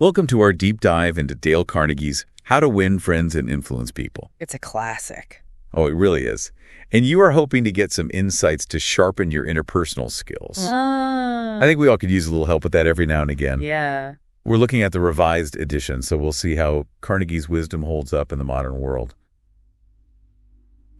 Welcome to our deep dive into Dale Carnegie's How to Win Friends and Influence People. It's a classic. Oh, it really is. And you are hoping to get some insights to sharpen your interpersonal skills. I think we all could use a little help with that every now and again. Yeah. We're looking at the revised edition, so we'll see how Carnegie's wisdom holds up in the modern world.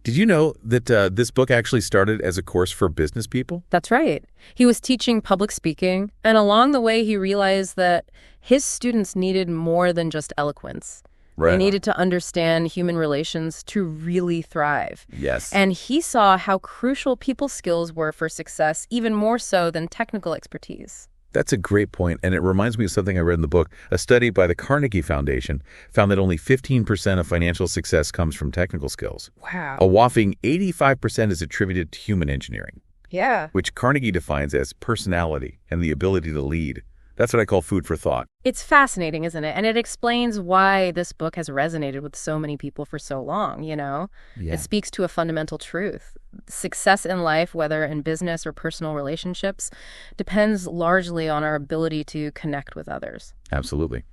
Did you know that this book actually started as a course for business people? That's right. He was teaching public speaking, and along the way he realized that his students needed more than just eloquence. Right. They needed to understand human relations to really thrive. Yes. And he saw how crucial people skills were for success, even more so than technical expertise. That's a great point, and it reminds me of something I read in the book. A study by the Carnegie Foundation found that only 15% of financial success comes from technical skills. Wow. A whopping 85% is attributed to human engineering, Yeah. which Carnegie defines as personality and the ability to lead. That's what I call food for thought. It's fascinating, isn't it? And it explains why this book has resonated with so many people for so long, you know? Yeah. It speaks to a fundamental truth. Success in life, whether in business or personal relationships, depends largely on our ability to connect with others. Absolutely.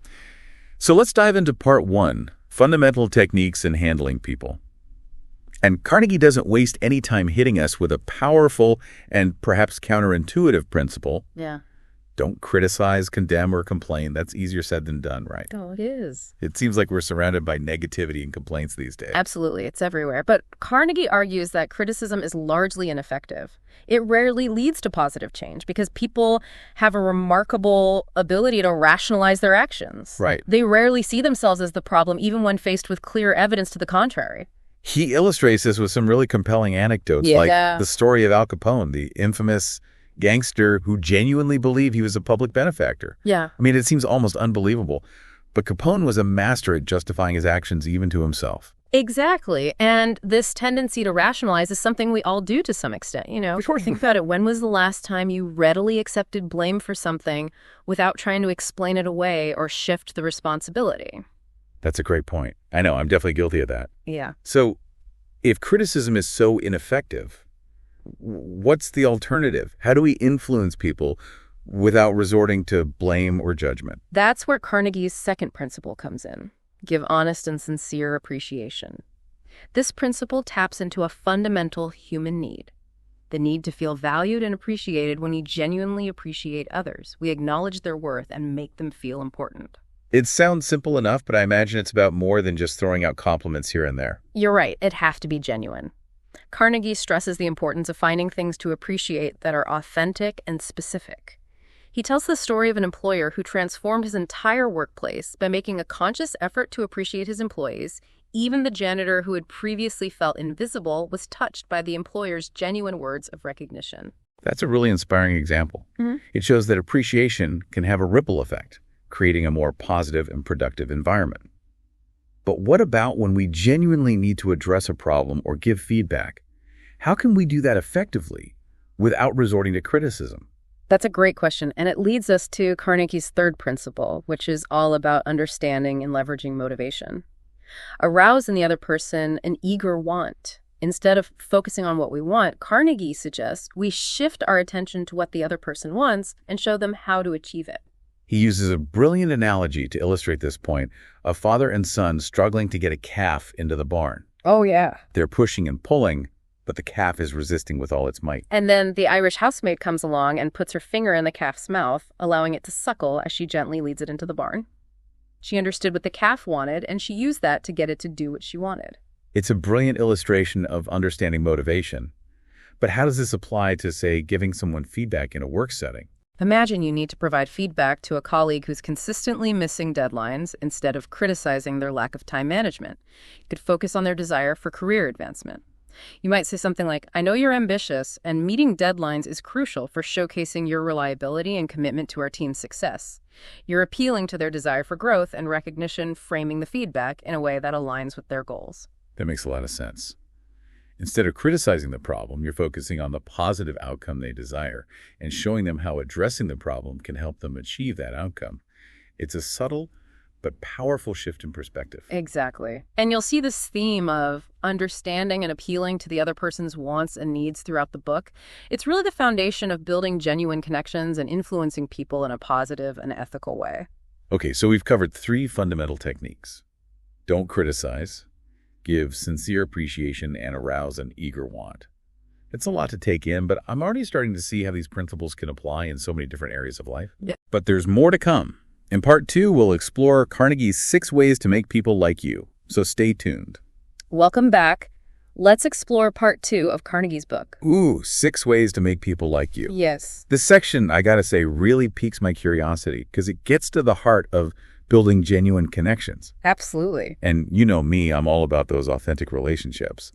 So let's dive into part one, fundamental techniques in handling people. And Carnegie doesn't waste any time hitting us with a powerful and perhaps counterintuitive principle. Yeah. Don't criticize, condemn, or complain. That's easier said than done, right? Oh, it is. It seems like we're surrounded by negativity and complaints these days. Absolutely. It's everywhere. But Carnegie argues that criticism is largely ineffective. It rarely leads to positive change because people have a remarkable ability to rationalize their actions. Right. They rarely see themselves as the problem, even when faced with clear evidence to the contrary. He illustrates this with some really compelling anecdotes, Yeah. like the story of Al Capone, the infamous gangster who genuinely believed he was a public benefactor. Yeah. I mean, it seems almost unbelievable. But Capone was a master at justifying his actions even to himself. Exactly. And this tendency to rationalize is something we all do to some extent, you know? Sure. Think about it. When was the last time you readily accepted blame for something without trying to explain it away or shift the responsibility? That's a great point. I know, I'm definitely guilty of that. Yeah. So if criticism is so ineffective, what's the alternative? How do we influence people without resorting to blame or judgment? That's where Carnegie's second principle comes in. Give honest and sincere appreciation. This principle taps into a fundamental human need. The need to feel valued and appreciated. When we genuinely appreciate others, we acknowledge their worth and make them feel important. It sounds simple enough, but I imagine it's about more than just throwing out compliments here and there. You're right. It'd have to be genuine. Carnegie stresses the importance of finding things to appreciate that are authentic and specific. He tells the story of an employer who transformed his entire workplace by making a conscious effort to appreciate his employees. Even the janitor who had previously felt invisible was touched by the employer's genuine words of recognition. That's a really inspiring example. Mm-hmm. It shows that appreciation can have a ripple effect, creating a more positive and productive environment. But what about when we genuinely need to address a problem or give feedback? How can we do that effectively without resorting to criticism? That's a great question, and it leads us to Carnegie's third principle, which is all about understanding and leveraging motivation. Arouse in the other person an eager want. Instead of focusing on what we want, Carnegie suggests we shift our attention to what the other person wants and show them how to achieve it. He uses a brilliant analogy to illustrate this point, a father and son struggling to get a calf into the barn. Oh, yeah. They're pushing and pulling, but the calf is resisting with all its might. And then the Irish housemaid comes along and puts her finger in the calf's mouth, allowing it to suckle as she gently leads it into the barn. She understood what the calf wanted, and she used that to get it to do what she wanted. It's a brilliant illustration of understanding motivation. But how does this apply to, say, giving someone feedback in a work setting? Imagine you need to provide feedback to a colleague who's consistently missing deadlines. Instead of criticizing their lack of time management, you could focus on their desire for career advancement. You might say something like, I know you're ambitious, and meeting deadlines is crucial for showcasing your reliability and commitment to our team's success. You're appealing to their desire for growth and recognition, framing the feedback in a way that aligns with their goals. That makes a lot of sense. Instead of criticizing the problem, you're focusing on the positive outcome they desire and showing them how addressing the problem can help them achieve that outcome. It's a subtle but powerful shift in perspective. Exactly. And you'll see this theme of understanding and appealing to the other person's wants and needs throughout the book. It's really the foundation of building genuine connections and influencing people in a positive and ethical way. Okay, so we've covered 3 fundamental techniques. Don't criticize, give sincere appreciation, and arouse an eager want. It's a lot to take in, but I'm already starting to see how these principles can apply in so many different areas of life. Yeah. But there's more to come. In part 2, we'll explore Carnegie's 6 ways to make people like you. So stay tuned. Welcome back. Let's explore part 2 of Carnegie's book. Ooh, 6 ways to make people like you. Yes. This section, I gotta say, really piques my curiosity because it gets to the heart of building genuine connections. Absolutely. And you know me, I'm all about those authentic relationships.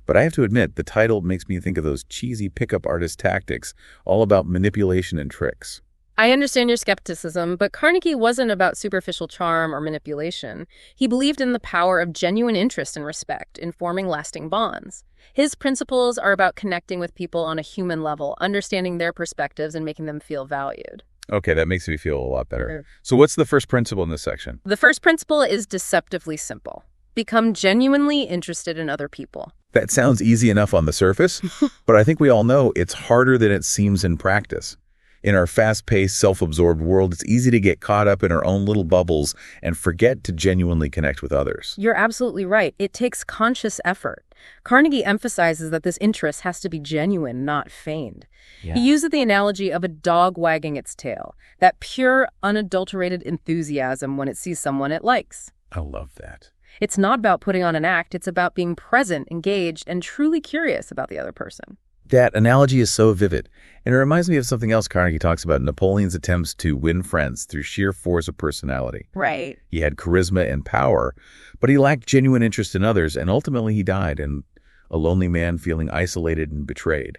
But I have to admit, the title makes me think of those cheesy pickup artist tactics, all about manipulation and tricks. I understand your skepticism, but Carnegie wasn't about superficial charm or manipulation. He believed in the power of genuine interest and respect in forming lasting bonds. His principles are about connecting with people on a human level, understanding their perspectives and making them feel valued. Okay, that makes me feel a lot better. Sure. So what's the first principle in this section? The first principle is deceptively simple. Become genuinely interested in other people. That sounds easy enough on the surface, but I think we all know it's harder than it seems in practice. In our fast-paced, self-absorbed world, it's easy to get caught up in our own little bubbles and forget to genuinely connect with others. You're absolutely right. It takes conscious effort. Carnegie emphasizes that this interest has to be genuine, not feigned. Yeah. He uses the analogy of a dog wagging its tail, that pure, unadulterated enthusiasm when it sees someone it likes. I love that. It's not about putting on an act. It's about being present, engaged, and truly curious about the other person. That analogy is so vivid, and it reminds me of something else Carnegie talks about, Napoleon's attempts to win friends through sheer force of personality. Right. He had charisma and power, but he lacked genuine interest in others, and ultimately he died, and a lonely man feeling isolated and betrayed.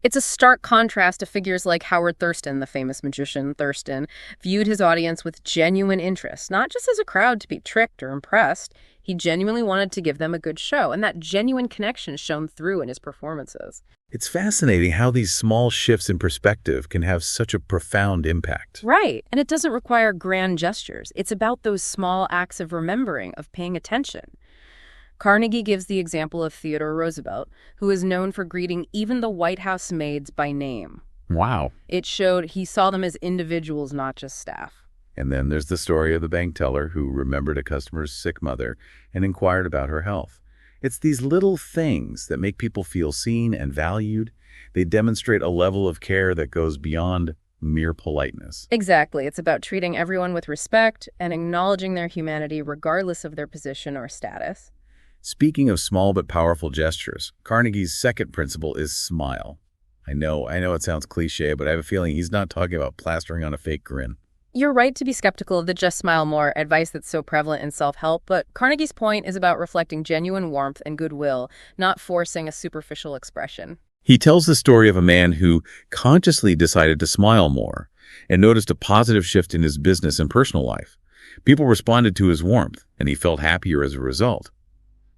It's a stark contrast to figures like Howard Thurston, the famous magician Thurston, viewed his audience with genuine interest, not just as a crowd to be tricked or impressed. He genuinely wanted to give them a good show, and that genuine connection shone through in his performances. It's fascinating how these small shifts in perspective can have such a profound impact. Right, and it doesn't require grand gestures. It's about those small acts of remembering, of paying attention. Carnegie gives the example of Theodore Roosevelt, who is known for greeting even the White House maids by name. Wow. It showed he saw them as individuals, not just staff. And then there's the story of the bank teller who remembered a customer's sick mother and inquired about her health. It's these little things that make people feel seen and valued. They demonstrate a level of care that goes beyond mere politeness. Exactly. It's about treating everyone with respect and acknowledging their humanity regardless of their position or status. Speaking of small but powerful gestures, Carnegie's second principle is smile. I know it sounds cliche, but I have a feeling he's not talking about plastering on a fake grin. You're right to be skeptical of the just smile more advice that's so prevalent in self-help, but Carnegie's point is about reflecting genuine warmth and goodwill, not forcing a superficial expression. He tells the story of a man who consciously decided to smile more and noticed a positive shift in his business and personal life. People responded to his warmth, and he felt happier as a result.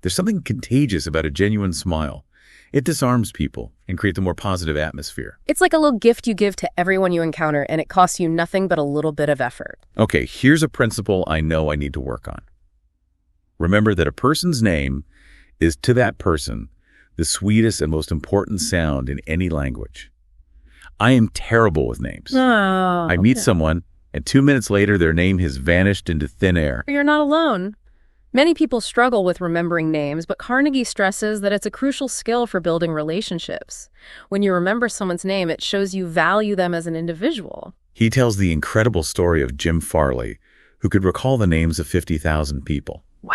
There's something contagious about a genuine smile. It disarms people and creates a more positive atmosphere. It's like a little gift you give to everyone you encounter, and it costs you nothing but a little bit of effort. Okay, here's a principle I know I need to work on. Remember that a person's name is, to that person, the sweetest and most important sound in any language. I am terrible with names. I meet someone, and 2 minutes later, their name has vanished into thin air. You're not alone. Many people struggle with remembering names, but Carnegie stresses that it's a crucial skill for building relationships. When you remember someone's name, it shows you value them as an individual. He tells the incredible story of Jim Farley, who could recall the names of 50,000 people. Wow.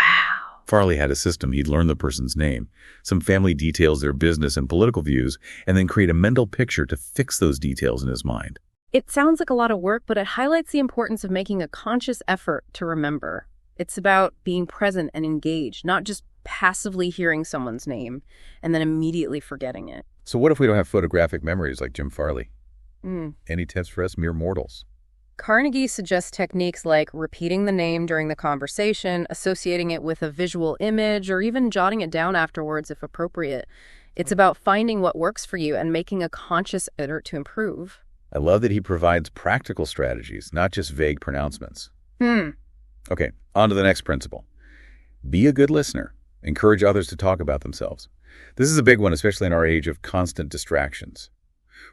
Farley had a system. He'd learn the person's name, some family details, their business and political views, and then create a mental picture to fix those details in his mind. It sounds like a lot of work, but it highlights the importance of making a conscious effort to remember. It's about being present and engaged, not just passively hearing someone's name and then immediately forgetting it. So what if we don't have photographic memories like Jim Farley? Mm. Any tips for us mere mortals? Carnegie suggests techniques like repeating the name during the conversation, associating it with a visual image, or even jotting it down afterwards if appropriate. It's about finding what works for you and making a conscious effort to improve. I love that he provides practical strategies, not just vague pronouncements. Okay, on to the next principle. Be a good listener. Encourage others to talk about themselves. This is a big one, especially in our age of constant distractions.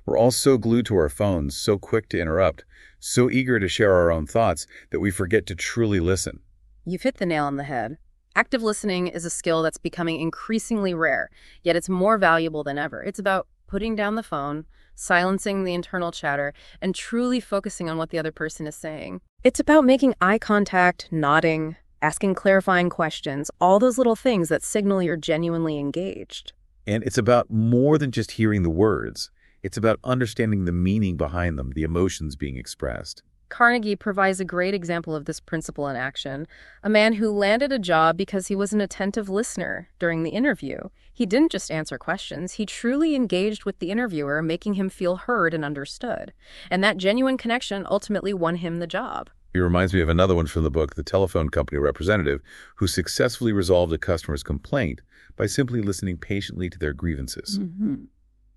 We're all so glued to our phones, so quick to interrupt, so eager to share our own thoughts that we forget to truly listen. You've hit the nail on the head. Active listening is a skill that's becoming increasingly rare, yet it's more valuable than ever. It's about putting down the phone, silencing the internal chatter, and truly focusing on what the other person is saying. It's about making eye contact, nodding, asking clarifying questions, all those little things that signal you're genuinely engaged. And it's about more than just hearing the words. It's about understanding the meaning behind them, the emotions being expressed. Carnegie provides a great example of this principle in action. A man who landed a job because he was an attentive listener during the interview. He didn't just answer questions, he truly engaged with the interviewer, making him feel heard and understood. And that genuine connection ultimately won him the job. It reminds me of another one from the book, The Telephone Company Representative, who successfully resolved a customer's complaint by simply listening patiently to their grievances. Mm-hmm.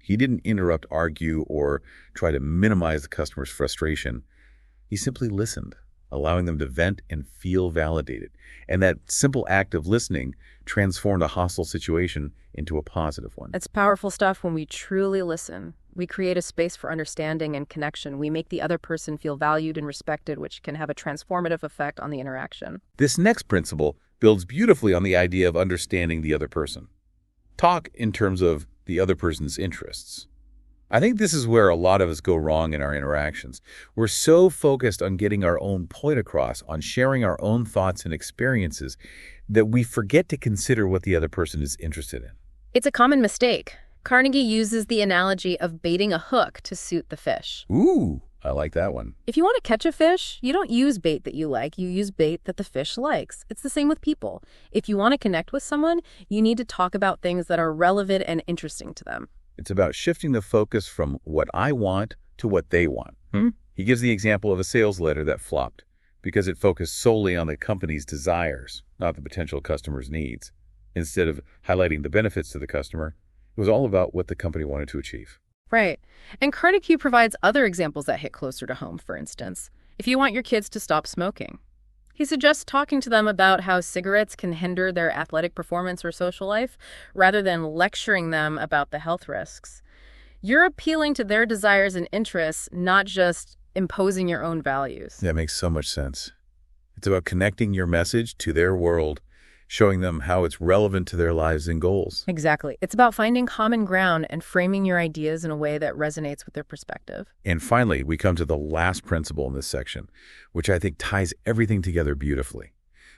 He didn't interrupt, argue, or try to minimize the customer's frustration. He simply listened, allowing them to vent and feel validated. And that simple act of listening transformed a hostile situation into a positive one. It's powerful stuff when we truly listen. We create a space for understanding and connection. We make the other person feel valued and respected, which can have a transformative effect on the interaction. This next principle builds beautifully on the idea of understanding the other person. Talk in terms of the other person's interests. I think this is where a lot of us go wrong in our interactions. We're so focused on getting our own point across, on sharing our own thoughts and experiences, that we forget to consider what the other person is interested in. It's a common mistake. Carnegie uses the analogy of baiting a hook to suit the fish. Ooh, I like that one. If you want to catch a fish, you don't use bait that you like, you use bait that the fish likes. It's the same with people. If you want to connect with someone, you need to talk about things that are relevant and interesting to them. It's about shifting the focus from what I want to what they want. He gives the example of a sales letter that flopped because it focused solely on the company's desires, not the potential customer's needs. Instead of highlighting the benefits to the customer, it was all about what the company wanted to achieve. Right. And Carnegie provides other examples that hit closer to home, for instance. If you want your kids to stop smoking, he suggests talking to them about how cigarettes can hinder their athletic performance or social life, rather than lecturing them about the health risks. You're appealing to their desires and interests, not just imposing your own values. That makes so much sense. It's about connecting your message to their world, showing them how it's relevant to their lives and goals. Exactly. It's about finding common ground and framing your ideas in a way that resonates with their perspective. And finally, we come to the last principle in this section, which I think ties everything together beautifully.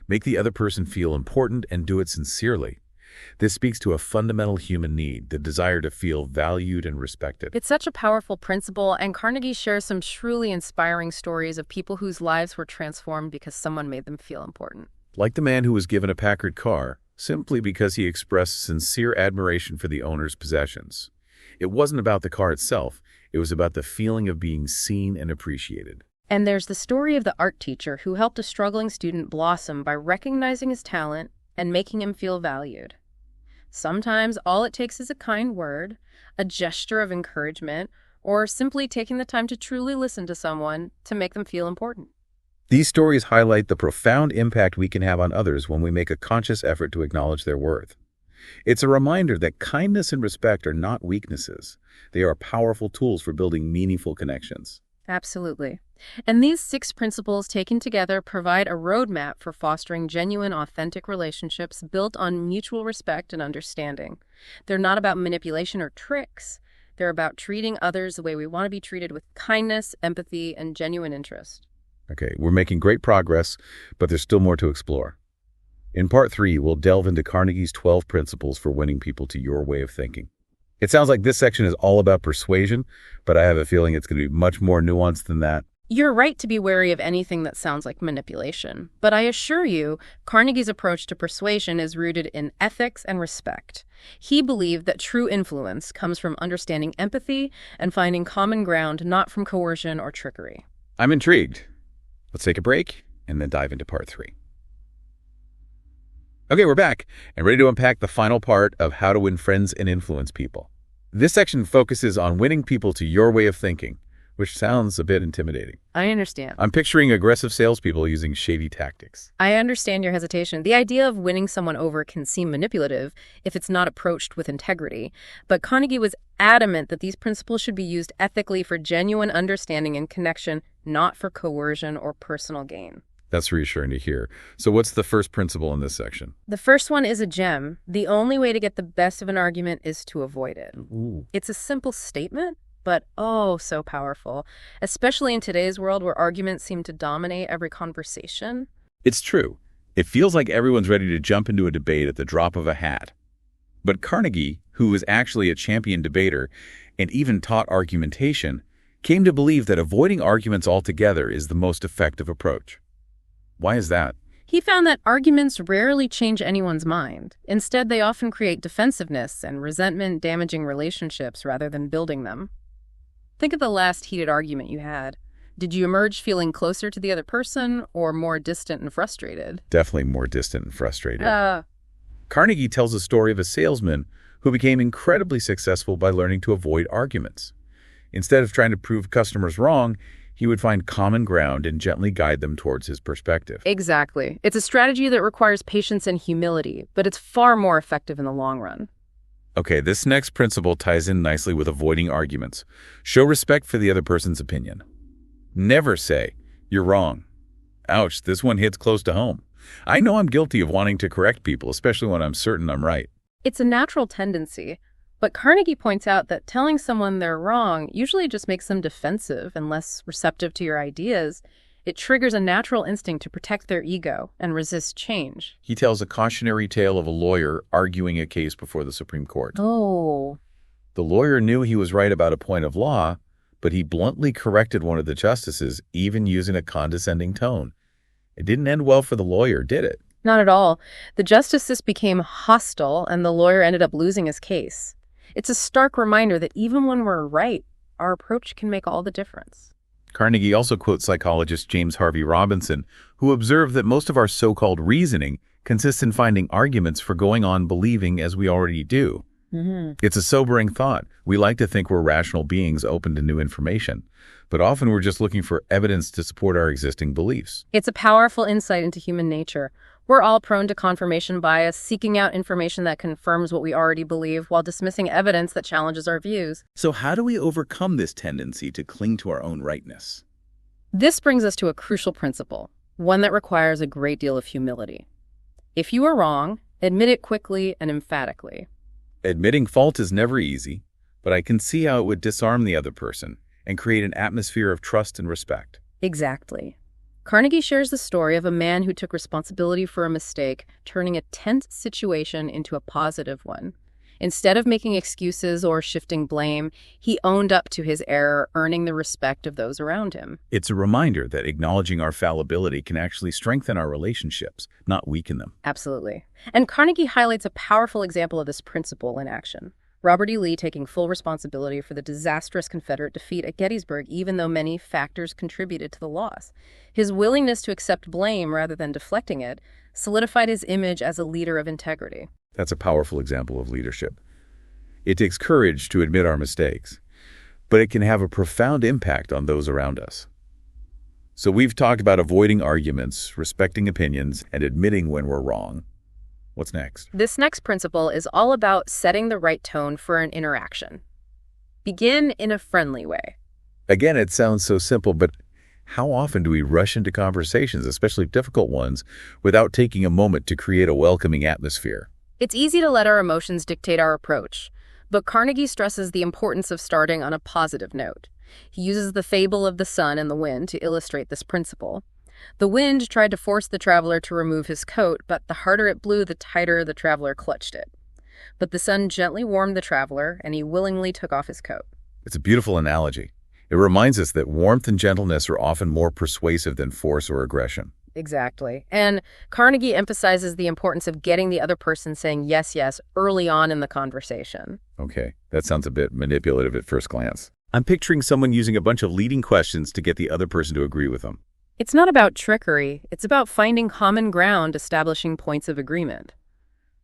Make the other person feel important and do it sincerely. This speaks to a fundamental human need, the desire to feel valued and respected. It's such a powerful principle, and Carnegie shares some truly inspiring stories of people whose lives were transformed because someone made them feel important. Like the man who was given a Packard car simply because he expressed sincere admiration for the owner's possessions. It wasn't about the car itself. It was about the feeling of being seen and appreciated. And there's the story of the art teacher who helped a struggling student blossom by recognizing his talent and making him feel valued. Sometimes all it takes is a kind word, a gesture of encouragement, or simply taking the time to truly listen to someone to make them feel important. These stories highlight the profound impact we can have on others when we make a conscious effort to acknowledge their worth. It's a reminder that kindness and respect are not weaknesses. They are powerful tools for building meaningful connections. Absolutely. And these 6 principles taken together provide a roadmap for fostering genuine, authentic relationships built on mutual respect and understanding. They're not about manipulation or tricks. They're about treating others the way we want to be treated, with kindness, empathy, and genuine interest. Okay, we're making great progress, but there's still more to explore. In part 3, we'll delve into Carnegie's 12 principles for winning people to your way of thinking. It sounds like this section is all about persuasion, but I have a feeling it's going to be much more nuanced than that. You're right to be wary of anything that sounds like manipulation, but I assure you, Carnegie's approach to persuasion is rooted in ethics and respect. He believed that true influence comes from understanding empathy and finding common ground, not from coercion or trickery. I'm intrigued. Let's take a break and then dive into part 3. Okay, we're back and ready to unpack the final part of how to win friends and influence people. This section focuses on winning people to your way of thinking, which sounds a bit intimidating. I understand. I'm picturing aggressive salespeople using shady tactics. I understand your hesitation. The idea of winning someone over can seem manipulative if it's not approached with integrity. But Carnegie was adamant that these principles should be used ethically for genuine understanding and connection, not for coercion or personal gain. That's reassuring to hear. So what's the first principle in this section? The first one is a gem. The only way to get the best of an argument is to avoid it. Ooh. It's a simple statement, but oh, so powerful, especially in today's world where arguments seem to dominate every conversation. It's true. It feels like everyone's ready to jump into a debate at the drop of a hat. But Carnegie, who was actually a champion debater and even taught argumentation, came to believe that avoiding arguments altogether is the most effective approach. Why is that? He found that arguments rarely change anyone's mind. Instead, they often create defensiveness and resentment, damaging relationships rather than building them. Think of the last heated argument you had. Did you emerge feeling closer to the other person or more distant and frustrated? Definitely more distant and frustrated. Carnegie tells a story of a salesman who became incredibly successful by learning to avoid arguments. Instead of trying to prove customers wrong, he would find common ground and gently guide them towards his perspective. Exactly. It's a strategy that requires patience and humility, but it's far more effective in the long run. Okay, this next principle ties in nicely with avoiding arguments. Show respect for the other person's opinion. Never say, "You're wrong." Ouch, this one hits close to home. I know I'm guilty of wanting to correct people, especially when I'm certain I'm right. It's a natural tendency, but Carnegie points out that telling someone they're wrong usually just makes them defensive and less receptive to your ideas. It triggers a natural instinct to protect their ego and resist change. He tells a cautionary tale of a lawyer arguing a case before the Supreme Court. Oh. The lawyer knew he was right about a point of law, but he bluntly corrected one of the justices, even using a condescending tone. It didn't end well for the lawyer, did it? Not at all. The justices became hostile, and the lawyer ended up losing his case. It's a stark reminder that even when we're right, our approach can make all the difference. Carnegie also quotes psychologist James Harvey Robinson, who observed that most of our so-called reasoning consists in finding arguments for going on believing as we already do. It's a sobering thought. We like to think we're rational beings open to new information, but often we're just looking for evidence to support our existing beliefs. It's a powerful insight into human nature. We're all prone to confirmation bias, seeking out information that confirms what we already believe while dismissing evidence that challenges our views. So how do we overcome this tendency to cling to our own rightness? This brings us to a crucial principle, one that requires a great deal of humility. If you are wrong, admit it quickly and emphatically. Admitting fault is never easy, but I can see how it would disarm the other person and create an atmosphere of trust and respect. Exactly. Carnegie shares the story of a man who took responsibility for a mistake, turning a tense situation into a positive one. Instead of making excuses or shifting blame, he owned up to his error, earning the respect of those around him. It's a reminder that acknowledging our fallibility can actually strengthen our relationships, not weaken them. Absolutely. And Carnegie highlights a powerful example of this principle in action. Robert E. Lee taking full responsibility for the disastrous Confederate defeat at Gettysburg, even though many factors contributed to the loss. His willingness to accept blame rather than deflecting it solidified his image as a leader of integrity. That's a powerful example of leadership. It takes courage to admit our mistakes, but it can have a profound impact on those around us. So we've talked about avoiding arguments, respecting opinions, and admitting when we're wrong. What's next? This next principle is all about setting the right tone for an interaction. Begin in a friendly way. Again, it sounds so simple, but how often do we rush into conversations, especially difficult ones, without taking a moment to create a welcoming atmosphere? It's easy to let our emotions dictate our approach, but Carnegie stresses the importance of starting on a positive note. He uses the fable of the sun and the wind to illustrate this principle. The wind tried to force the traveler to remove his coat, but the harder it blew, the tighter the traveler clutched it. But the sun gently warmed the traveler, and he willingly took off his coat. It's a beautiful analogy. It reminds us that warmth and gentleness are often more persuasive than force or aggression. Exactly. And Carnegie emphasizes the importance of getting the other person saying yes, yes early on in the conversation. Okay, that sounds a bit manipulative at first glance. I'm picturing someone using a bunch of leading questions to get the other person to agree with them. It's not about trickery. It's about finding common ground, establishing points of agreement.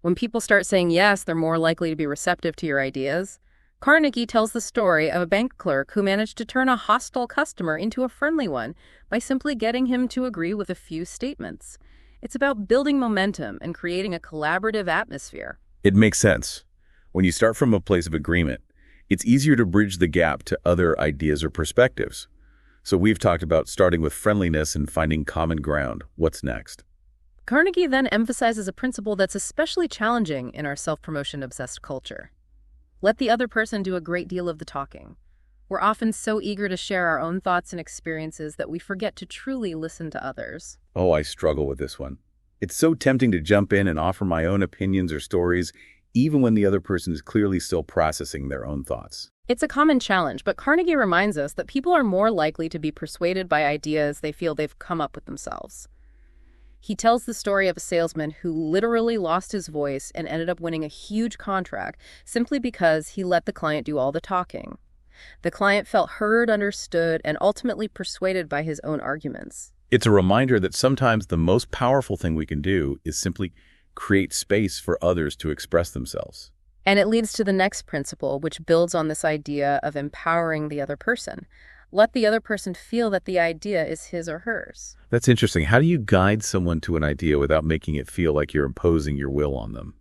When people start saying yes, they're more likely to be receptive to your ideas. Carnegie tells the story of a bank clerk who managed to turn a hostile customer into a friendly one by simply getting him to agree with a few statements. It's about building momentum and creating a collaborative atmosphere. It makes sense. When you start from a place of agreement, it's easier to bridge the gap to other ideas or perspectives. So we've talked about starting with friendliness and finding common ground. What's next? Carnegie then emphasizes a principle that's especially challenging in our self-promotion-obsessed culture. Let the other person do a great deal of the talking. We're often so eager to share our own thoughts and experiences that we forget to truly listen to others. Oh, I struggle with this one. It's so tempting to jump in and offer my own opinions or stories, even when the other person is clearly still processing their own thoughts. It's a common challenge, but Carnegie reminds us that people are more likely to be persuaded by ideas they feel they've come up with themselves. He tells the story of a salesman who literally lost his voice and ended up winning a huge contract simply because he let the client do all the talking. The client felt heard, understood, and ultimately persuaded by his own arguments. It's a reminder that sometimes the most powerful thing we can do is simply create space for others to express themselves. And it leads to the next principle, which builds on this idea of empowering the other person. Let the other person feel that the idea is his or hers. That's interesting. How do you guide someone to an idea without making it feel like you're imposing your will on them?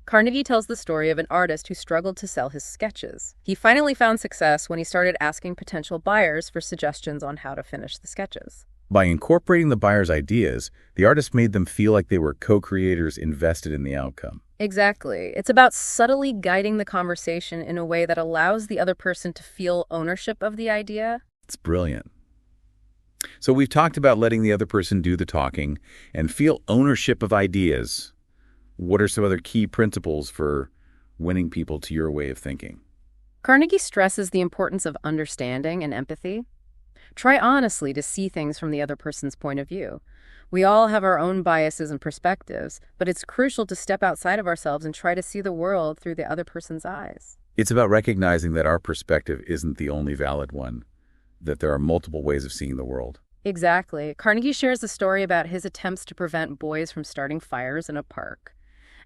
Carnegie tells the story of an artist who struggled to sell his sketches. He finally found success when he started asking potential buyers for suggestions on how to finish the sketches. By incorporating the buyer's ideas, the artist made them feel like they were co-creators invested in the outcome. Exactly. It's about subtly guiding the conversation in a way that allows the other person to feel ownership of the idea. It's brilliant. So we've talked about letting the other person do the talking and feel ownership of ideas. What are some other key principles for winning people to your way of thinking? Carnegie stresses the importance of understanding and empathy. Try honestly to see things from the other person's point of view. We all have our own biases and perspectives, but it's crucial to step outside of ourselves and try to see the world through the other person's eyes. It's about recognizing that our perspective isn't the only valid one, that there are multiple ways of seeing the world. Exactly. Carnegie shares a story about his attempts to prevent boys from starting fires in a park.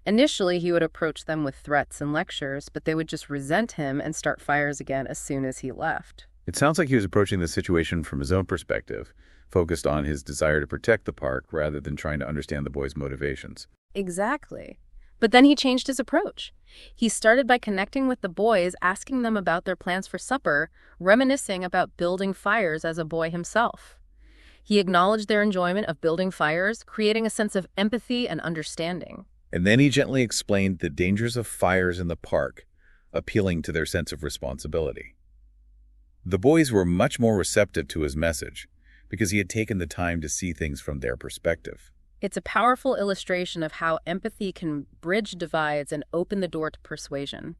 Initially, he would approach them with threats and lectures, but they would just resent him and start fires again as soon as he left. It sounds like he was approaching the situation from his own perspective, focused on his desire to protect the park rather than trying to understand the boys' motivations. Exactly. But then he changed his approach. He started by connecting with the boys, asking them about their plans for supper, reminiscing about building fires as a boy himself. He acknowledged their enjoyment of building fires, creating a sense of empathy and understanding. And then he gently explained the dangers of fires in the park, appealing to their sense of responsibility. The boys were much more receptive to his message because he had taken the time to see things from their perspective. It's a powerful illustration of how empathy can bridge divides and open the door to persuasion.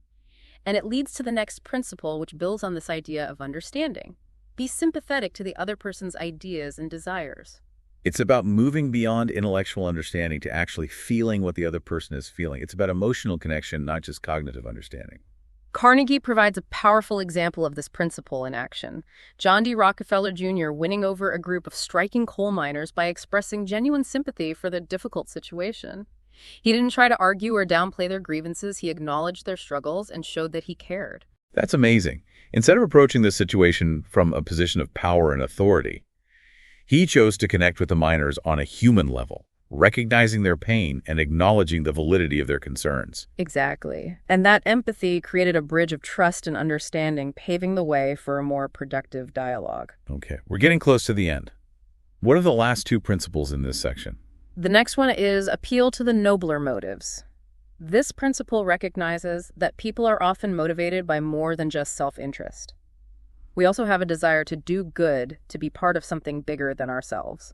And it leads to the next principle, which builds on this idea of understanding. Be sympathetic to the other person's ideas and desires. It's about moving beyond intellectual understanding to actually feeling what the other person is feeling. It's about emotional connection, not just cognitive understanding. Carnegie provides a powerful example of this principle in action. John D. Rockefeller Jr. winning over a group of striking coal miners by expressing genuine sympathy for their difficult situation. He didn't try to argue or downplay their grievances. He acknowledged their struggles and showed that he cared. That's amazing. Instead of approaching this situation from a position of power and authority, he chose to connect with the miners on a human level, recognizing their pain and acknowledging the validity of their concerns. Exactly. And that empathy created a bridge of trust and understanding, paving the way for a more productive dialogue. Okay, we're getting close to the end. What are the last two principles in this section? The next one is appeal to the nobler motives. This principle recognizes that people are often motivated by more than just self-interest. We also have a desire to do good, to be part of something bigger than ourselves.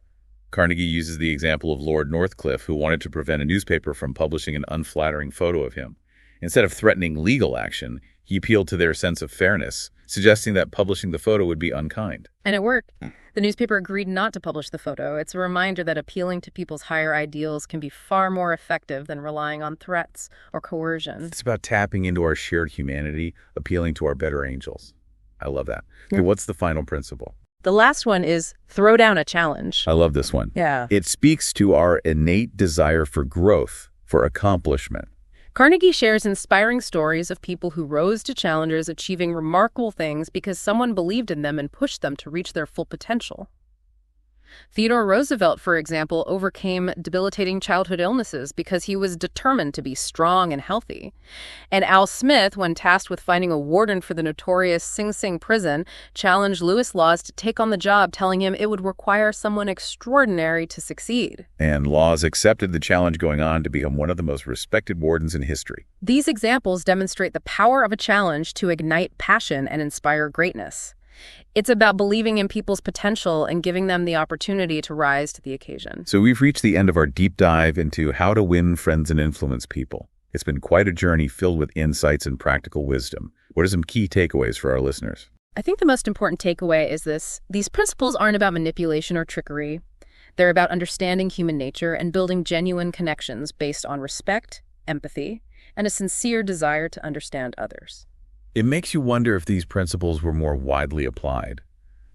Carnegie uses the example of Lord Northcliffe, who wanted to prevent a newspaper from publishing an unflattering photo of him. Instead of threatening legal action, he appealed to their sense of fairness, suggesting that publishing the photo would be unkind. And it worked. The newspaper agreed not to publish the photo. It's a reminder that appealing to people's higher ideals can be far more effective than relying on threats or coercion. It's about tapping into our shared humanity, appealing to our better angels. I love that. Okay, what's the final principle? The last one is throw down a challenge. I love this one. Yeah. It speaks to our innate desire for growth, for accomplishment. Carnegie shares inspiring stories of people who rose to challenges, achieving remarkable things because someone believed in them and pushed them to reach their full potential. Theodore Roosevelt, for example, overcame debilitating childhood illnesses because he was determined to be strong and healthy. And Al Smith, when tasked with finding a warden for the notorious Sing Sing prison, challenged Lewis Laws to take on the job, telling him it would require someone extraordinary to succeed. And Laws accepted the challenge, going on to become one of the most respected wardens in history. These examples demonstrate the power of a challenge to ignite passion and inspire greatness. It's about believing in people's potential and giving them the opportunity to rise to the occasion. So we've reached the end of our deep dive into how to win friends and influence people. It's been quite a journey filled with insights and practical wisdom. What are some key takeaways for our listeners? I think the most important takeaway is this. These principles aren't about manipulation or trickery. They're about understanding human nature and building genuine connections based on respect, empathy, and a sincere desire to understand others. It makes you wonder if these principles were more widely applied,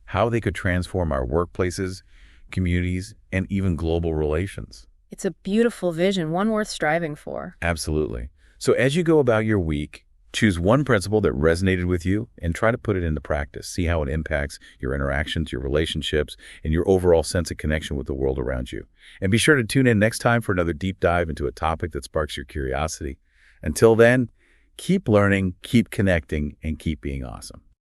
how they could transform our workplaces, communities, and even global relations. It's a beautiful vision, one worth striving for. Absolutely. So as you go about your week, choose one principle that resonated with you and try to put it into practice. See how it impacts your interactions, your relationships, and your overall sense of connection with the world around you. And be sure to tune in next time for another deep dive into a topic that sparks your curiosity. Until then, keep learning, keep connecting, and keep being awesome.